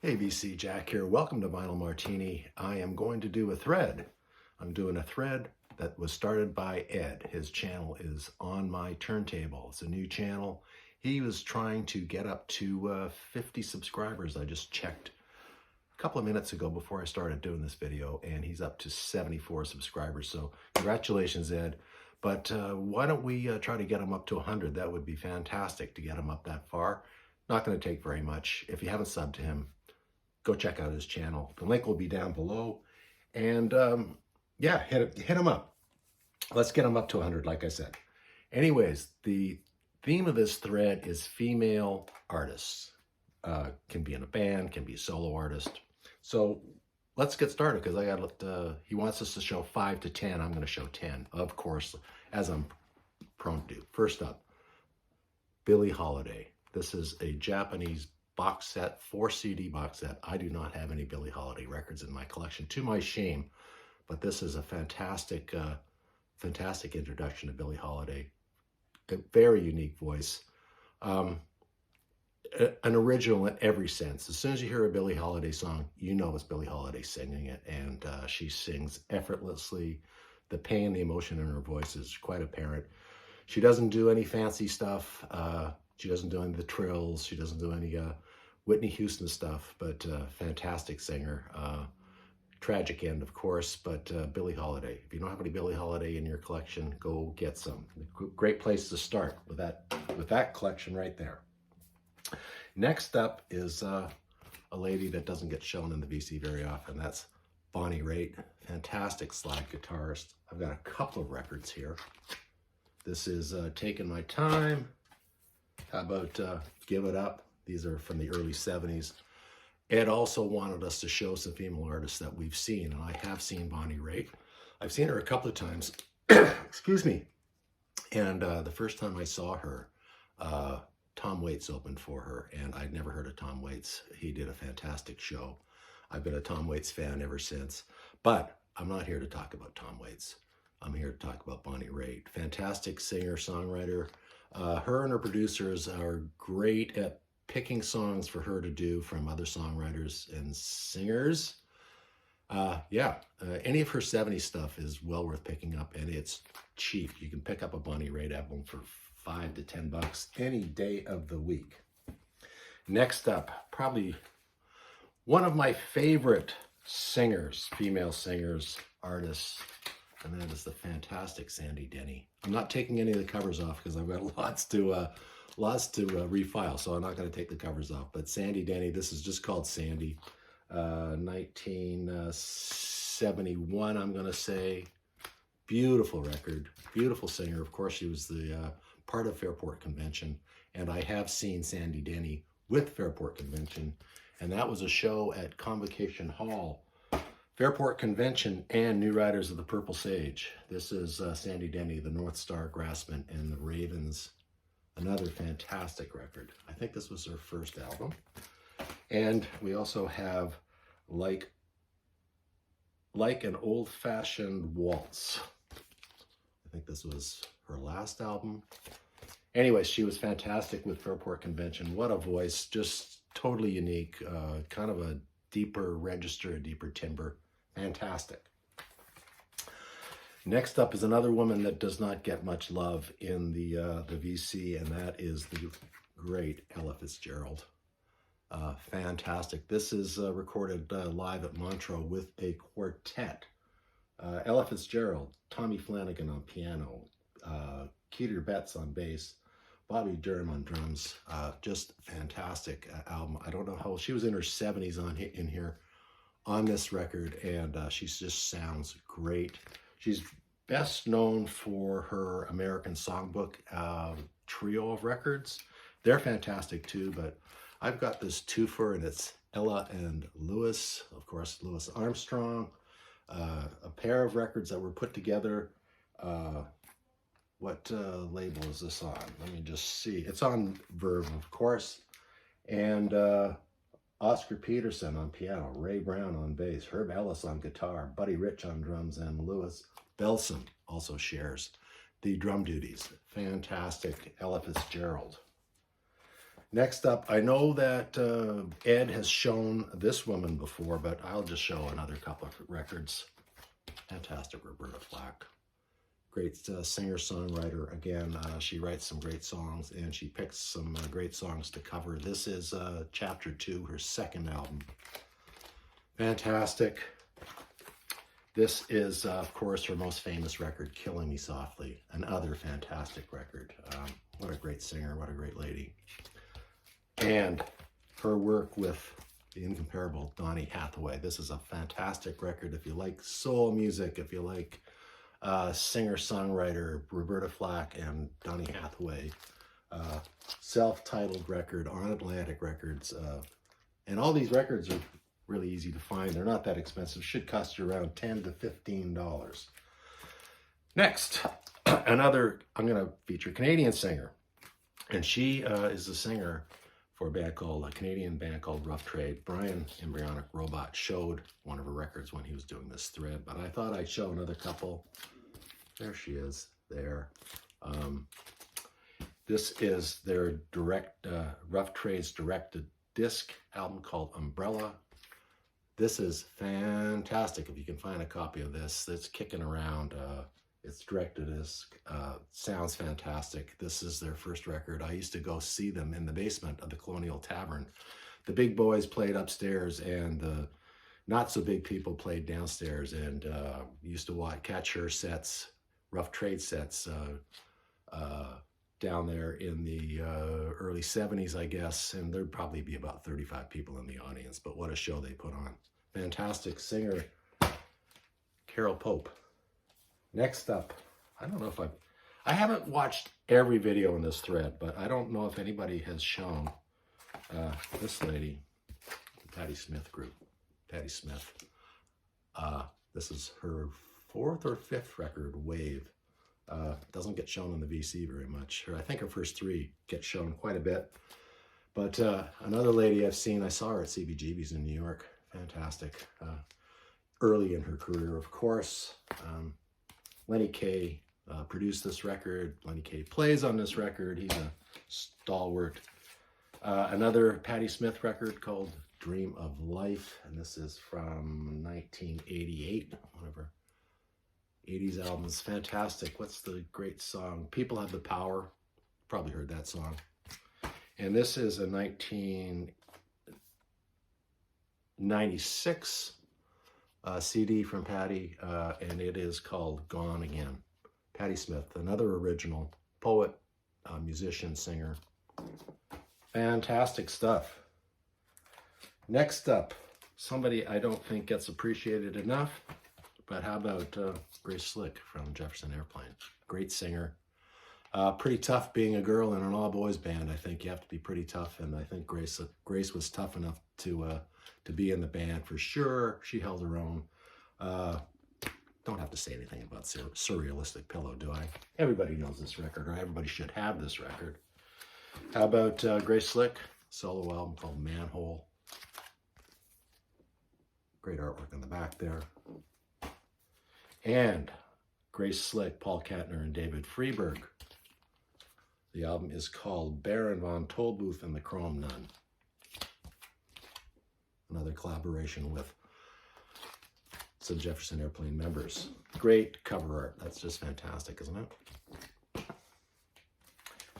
Hey, VC Jack here. Welcome to Vinyl Martini. I am going to do a thread. I'm doing a thread that was started by Ed. His channel is On My Turntable. It's a new channel. He was trying to get up to 50 subscribers. I just checked a couple of minutes ago before I started doing this video, and he's up to 74 subscribers. So congratulations, Ed. But why don't we try to get him up to 100? That would be fantastic to get him up that far. Not going to take very much. If you haven't subbed to him, go check out his channel. The link will be down below. And yeah, hit him up. Let's get him up to 100, like I said. Anyways, the theme of this thread is female artists. Can be in a band, can be a solo artist. So let's get started, because he wants us to show 5 to 10. I'm going to show 10, of course, as I'm prone to do. First up, Billie Holiday. This is a Japanese box set, 4 CD box set. I do not have any Billie Holiday records in my collection, to my shame, but this is a fantastic, fantastic introduction to Billie Holiday. A very unique voice, an original in every sense. As soon as you hear a Billie Holiday song, you know it's Billie Holiday singing it, and she sings effortlessly. The pain, the emotion in her voice is quite apparent. She doesn't do any fancy stuff. She doesn't do any of the trills. She doesn't do any Whitney Houston stuff, but fantastic singer. Tragic end, of course, but Billie Holiday. If you don't have any Billie Holiday in your collection, go get some. Great place to start with that collection right there. Next up is a lady that doesn't get shown in the VC very often. That's Bonnie Raitt, fantastic slide guitarist. I've got a couple of records here. This is Taking My Time. How about Give It Up? These are from the early 70s. Ed also wanted us to show some female artists that we've seen, and I have seen Bonnie Raitt. I've seen her a couple of times, excuse me. And the first time I saw her, Tom Waits opened for her, and I'd never heard of Tom Waits. He did a fantastic show. I've been a Tom Waits fan ever since, but I'm not here to talk about Tom Waits. I'm here to talk about Bonnie Raitt. Fantastic singer, songwriter. Her and her producers are great at picking songs for her to do from other songwriters and singers. Any of her 70s stuff is well worth picking up, and it's cheap. You can pick up a Bonnie Raitt album for $5 to $10 any day of the week. Next up, probably one of my favorite singers, female singers, artists, and that is the fantastic Sandy Denny. I'm not taking any of the covers off because I've got lots to refile, so I'm not going to take the covers off. But Sandy Denny, this is just called Sandy. 1971, I'm going to say. Beautiful record, beautiful singer. Of course, she was the part of Fairport Convention, and I have seen Sandy Denny with Fairport Convention, and that was a show at Convocation Hall. Fairport Convention and New Riders of the Purple Sage. This is Sandy Denny, the North Star Grassmen and the Ravens. Another fantastic record. I think this was her first album. And we also have Like an Old-Fashioned Waltz. I think this was her last album. Anyway, she was fantastic with Fairport Convention. What a voice, just totally unique. Kind of a deeper register, a deeper timbre. Fantastic. Next up is another woman that does not get much love in the VC, and that is the great Ella Fitzgerald. Fantastic. This is recorded live at Montreux with a quartet. Ella Fitzgerald, Tommy Flanagan on piano, Keter Betts on bass, Bobby Durham on drums. Just fantastic album. I don't know how old she was, in her 70s in here on this record, and she just sounds great. She's best known for her American Songbook trio of records. They're fantastic too, but I've got this twofer, and it's Ella and Louis, of course, Louis Armstrong. A pair of records that were put together. What label is this on? Let me just see. It's on Verve, of course. And Oscar Peterson on piano, Ray Brown on bass, Herb Ellis on guitar, Buddy Rich on drums, and Louis Bellson also shares the drum duties. Fantastic Ella Fitzgerald. Next up, I know that Ed has shown this woman before, but I'll just show another couple of records. Fantastic Roberta Flack. Great singer-songwriter. Again, she writes some great songs, and she picks some great songs to cover. This is Chapter 2, her second album. Fantastic. This is, of course, her most famous record, Killing Me Softly. Another fantastic record. What a great singer. What a great lady. And her work with the incomparable Donny Hathaway. This is a fantastic record. If you like soul music, if you like singer-songwriter Roberta Flack and Donny Hathaway, self-titled record on Atlantic Records. And all these records are really easy to find. They're not that expensive. Should cost you around $10 to $15. Next, another, I'm going to feature Canadian singer. And she is the singer for a Canadian band called Rough Trade. Brian Embryonic Robot showed one of her records when he was doing this thread, but I thought I'd show another couple. There she is, there. This is their Rough Trade's directed disc album called Umbrella. This is fantastic. If you can find a copy of this, it's kicking around. It's directed as, sounds fantastic. This is their first record. I used to go see them in the basement of the Colonial Tavern. The big boys played upstairs and the not so big people played downstairs, and used to catch her sets, Rough Trade sets, down there in the early 70s, I guess, and there'd probably be about 35 people in the audience, but what a show they put on. Fantastic singer, Carol Pope. Next up, I don't know if I haven't watched every video in this thread, but I don't know if anybody has shown this lady, Patti Smith group. Patti Smith. This is her 4th or 5th record, Wave. Doesn't get shown on the VC very much. I think her first 3 get shown quite a bit. But another lady I've seen, I saw her at CBGB's in New York. Fantastic. Early in her career, of course. Lenny Kaye produced this record. Lenny Kaye plays on this record. He's a stalwart. Another Patti Smith record called Dream of Life, and this is from 1988, one of her 80s albums. Fantastic. What's the great song? People Have the Power. Probably heard that song. And this is a 1996 CD from Patti, and it is called Gone Again. Patti Smith, another original poet, musician, singer. Fantastic stuff. Next up, somebody I don't think gets appreciated enough, but how about Grace Slick from Jefferson Airplane? Great singer. Pretty tough being a girl in an all-boys band. I think you have to be pretty tough, and I think Grace was tough enough to be in the band for sure. She held her own. Don't have to say anything about Surrealistic Pillow, do I? Everybody knows this record, or everybody should have this record. How about Grace Slick? Solo album called Manhole. Great artwork on the back there. And Grace Slick, Paul Kantner, and David Freeberg. The album is called Baron von Tolbooth and the Chrome Nun. Another collaboration with some Jefferson Airplane members. Great cover art. That's just fantastic, isn't it?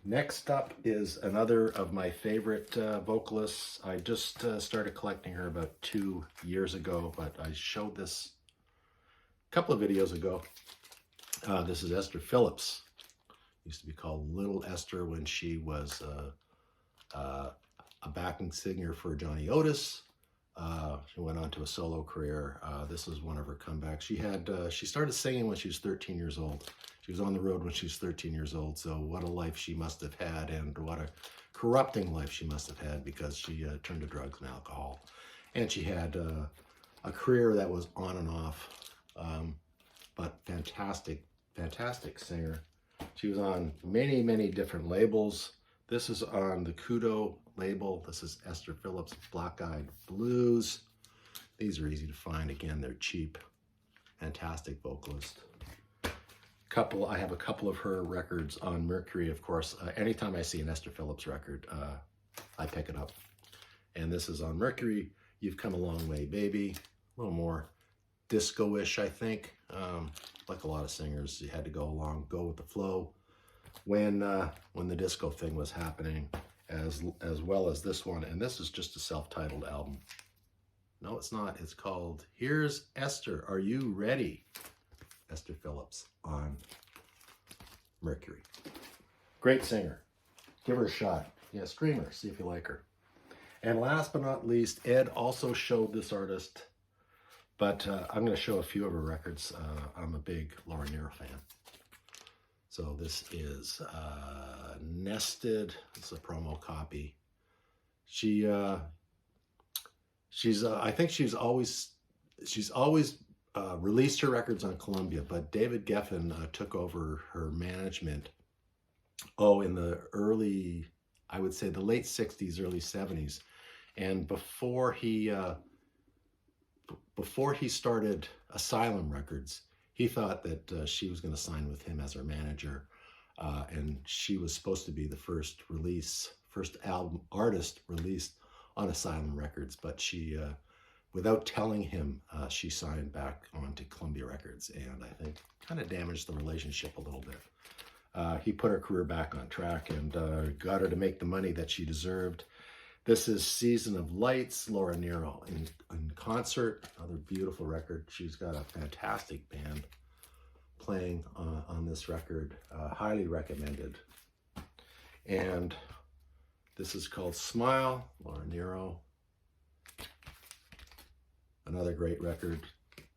Next up is another of my favorite vocalists. I just started collecting her about 2 years ago, but I showed this a couple of videos ago. This is Esther Phillips. Used to be called Little Esther when she was a backing singer for Johnny Otis. She went on to a solo career. This is one of her comebacks. She started singing when she was 13 years old. She was on the road when she was 13 years old. So what a life she must have had, and what a corrupting life she must have had, because she turned to drugs and alcohol. And she had a career that was on and off, but fantastic, fantastic singer. She was on many, many different labels. This is on the Kudo label. This is Esther Phillips, Black Eyed Blues. These are easy to find. Again, they're cheap. Fantastic vocalist. I have a couple of her records on Mercury, of course. Anytime I see an Esther Phillips record, I pick it up. And this is on Mercury. You've Come a Long Way, Baby. A little more disco-ish, I think. Like a lot of singers, you had to go with the flow when the disco thing was happening, as well as this one. And this is just a self-titled album. No, it's not. It's called Here's Esther. Are You Ready? Esther Phillips on Mercury. Great singer. Give her a shot. Yeah, stream her. See if you like her. And last but not least, Ed also showed this artist, but I'm going to show a few of her records. I'm a big Laura Nyro fan. So this is Nested. It's a promo copy. I think she's always released her records on Columbia, but David Geffen took over her management. In the early, I would say the late 60s, early 70s. And before he started Asylum Records, he thought that she was going to sign with him as her manager. And she was supposed to be the first album artist released on Asylum Records. But she, without telling him, she signed back onto Columbia Records. And I think kind of damaged the relationship a little bit. He put her career back on track and got her to make the money that she deserved. This is Season of Lights, Laura Nyro in concert. Another beautiful record. She's got a fantastic band playing on this record. Highly recommended. And this is called Smile, Laura Nyro. Another great record.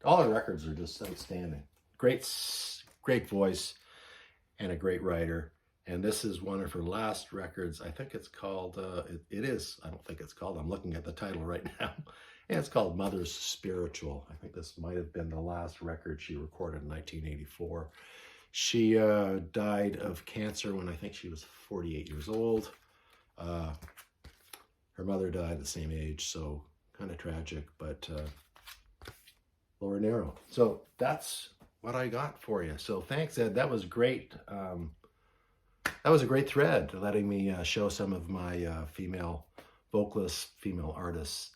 All her records are just outstanding. Great voice and a great writer. And this is one of her last records. I think it's called, it is, I don't think it's called, I'm looking at the title right now. And it's called Mother's Spiritual. I think this might have been the last record she recorded in 1984. She died of cancer when I think she was 48 years old. Her mother died the same age, so kind of tragic, but Laura Nyro. So that's what I got for you. So thanks, Ed. That was great. That was a great thread, letting me show some of my female vocalists, female artists.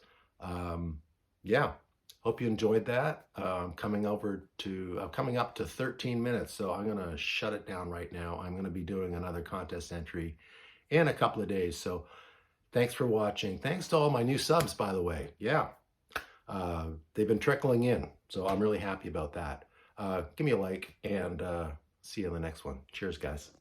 Yeah, hope you enjoyed that. Coming up to 13 minutes, so I'm gonna shut it down right now. I'm gonna be doing another contest entry in a couple of days. So thanks for watching. Thanks to all my new subs, by the way. Yeah, they've been trickling in, so I'm really happy about that. Give me a like and see you in the next one. Cheers, guys.